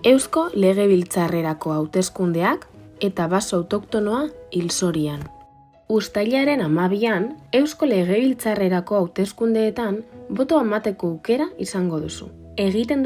Eusko Legebiltzarrerako hauteskundeak eta baso autoktonoa Hilzorian. Uztailaren 12an, Eusko Legebiltzarrerako hauteskundeetan botoa emateko aukera izango duzu. Egiten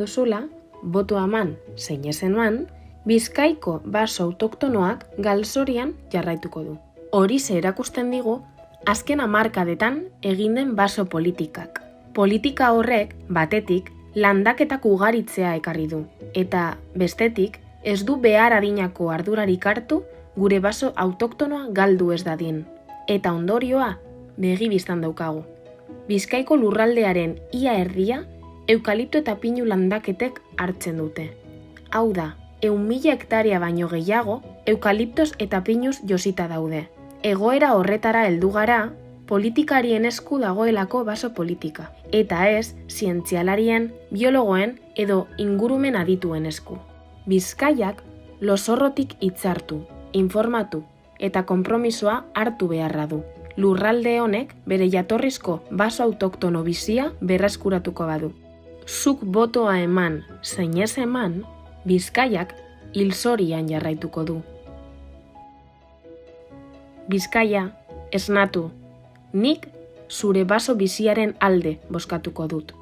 duzula, botoa eman zein ez eman, Bizkaiko baso autoktonoak Galzorian jarraituko du. Horixe erakusten digu azken hamarkadetan egin den baso politikak. Politika horrek, batetik, landaketak ugaritzea ekarri du, eta bestetik, ez du behar adinako ardurarik hartu gure baso autoktonoa galdu ez dadin. Eta ondorioa, begi bistan daukagu. Bizkaiko lurraldearen ia erdia, eukalipto eta pinu landaketek hartzen dute. Hau da, 100.000 hektarea baino gehiago, eukaliptos eta pinuz josita daude. Egoera horretara heldu gara, politikarien esku dagoelako baso politika, eta ez zientzialarien, biologoen edo ingurumen adituen esku. Bizkaiak lozorrotik hitzartu, informatu eta konpromisoa hartu beharra du. Lurralde honek bere jatorrizko baso autoktono bizia berreskuratuko badu. Zuk botoa eman zein ez eman, Bizkaiak Hilzorian jarraituko du. Bizkaia, esnatu, nik zure baso biziaren alde bozkatuko dut.